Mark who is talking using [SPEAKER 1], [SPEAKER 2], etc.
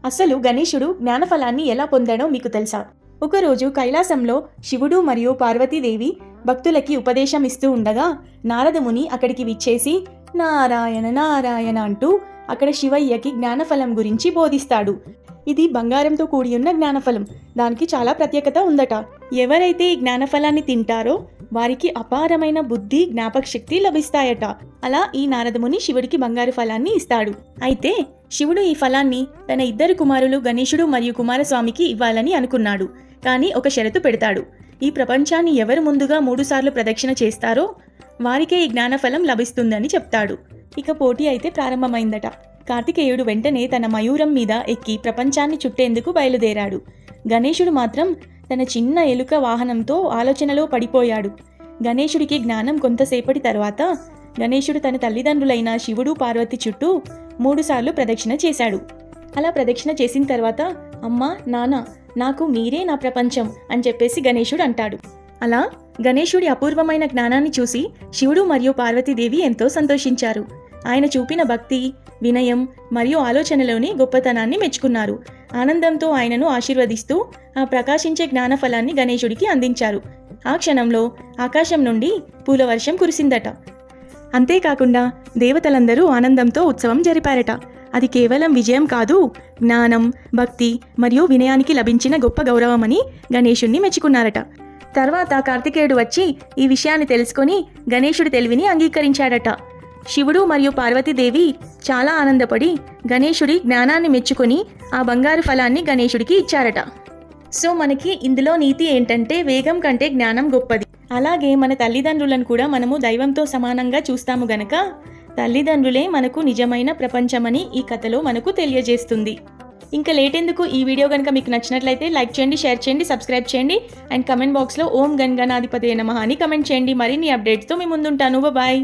[SPEAKER 1] అసలు గణేశుడు జ్ఞానఫలాన్ని ఎలా పొందాడో మీకు తెలుసా? ఒకరోజు కైలాసంలో శివుడు మరియు పార్వతీదేవి భక్తులకి ఉపదేశం ఇస్తూ ఉండగా నారదముని అక్కడికి విచ్చేసి నారాయణ నారాయణ అంటూ అక్కడ శివయ్యకి జ్ఞానఫలం గురించి బోధిస్తాడు. ఇది బంగారంతో కూడి ఉన్న జ్ఞానఫలం. దానికి చాలా ప్రత్యేకత ఉందట. ఎవరైతే ఈ జ్ఞానఫలాన్ని తింటారో వారికి అపారమైన బుద్ధి, జ్ఞాపక శక్తి లభిస్తాయట. అలా ఈ నారదముని శివుడికి బంగారు ఫలాన్ని ఇస్తాడు. అయితే శివుడు ఈ ఫలాన్ని తన ఇద్దరు కుమారులు గణేశుడు మరియు కుమారస్వామికి ఇవ్వాలని అనుకున్నాడు. కానీ ఒక షరతు పెడతాడు. ఈ ప్రపంచాన్ని ఎవరు ముందుగా 3 సార్లు ప్రదక్షిణ చేస్తారో వారికే ఈ జ్ఞానఫలం లభిస్తుందని చెప్తాడు. ఇక పోటీ అయితే ప్రారంభమైందట. కార్తికేయుడు వెంటనే తన మయూరం మీద ఎక్కి ప్రపంచాన్ని చుట్టేందుకు బయలుదేరాడు. గణేశుడు మాత్రం తన చిన్న ఎలుక వాహనంతో ఆలోచనలో పడిపోయాడు. గణేశుడికి జ్ఞానం కొంతసేపటి తర్వాత గణేశుడు తన తల్లిదండ్రులైన శివుడు, పార్వతి చుట్టూ 3 సార్లు ప్రదక్షిణ చేశాడు. అలా ప్రదక్షిణ చేసిన తర్వాత అమ్మా, నాన్న, నాకు మీరే నా ప్రపంచం అని చెప్పేసి గణేశుడు అంటాడు. అలా గణేశుడి అపూర్వమైన జ్ఞానాన్ని చూసి శివుడు మరియు పార్వతీదేవి ఎంతో సంతోషించారు. ఆయన చూపిన భక్తి, వినయం మరియు ఆలోచనలోని గొప్పతనాన్ని మెచ్చుకున్నారు. ఆనందంతో ఆయనను ఆశీర్వదిస్తూ ఆ ప్రకాశించే జ్ఞానఫలాన్ని గణేశుడికి అందించారు. ఆ క్షణంలో ఆకాశం నుండి పూల వర్షం కురిసిందట. అంతేకాకుండా దేవతలందరూ ఆనందంతో ఉత్సవం జరిపారట. అది కేవలం విజయం కాదు, జ్ఞానం, భక్తి మరియు వినయానికి లభించిన గొప్ప గౌరవమని గణేశుణ్ణి మెచ్చుకున్నారట. తర్వాత కార్తికేయుడు వచ్చి ఈ విషయాన్ని తెలుసుకొని గణేశుడి తెలివిని అంగీకరించాడట. శివుడు మరియు పార్వతీదేవి చాలా ఆనందపడి గణేశుడి జ్ఞానాన్ని మెచ్చుకొని ఆ బంగారు ఫలాన్ని గణేశుడికి ఇచ్చారట. సో మనకి ఇందులో నీతి ఏంటంటే వేగం కంటే జ్ఞానం గొప్పది. అలాగే మన తల్లిదండ్రులను కూడా మనము దైవంతో సమానంగా చూస్తాము గనక తల్లిదండ్రులే మనకు నిజమైన ప్రపంచమని ఈ కథలో మనకు తెలియజేస్తుంది. ఇంకా లేటెందుకు, ఈ వీడియో కనుక మీకు నచ్చినట్లయితే లైక్ చేయండి, షేర్ చేయండి, సబ్స్క్రైబ్ చేయండి అండ్ కమెంట్ బాక్స్లో ఓం గణాధిపతయే నమః అని కమెంట్ చేయండి. మరిన్ని అప్డేట్స్తో మీ ముందుంటాను. బాయ్.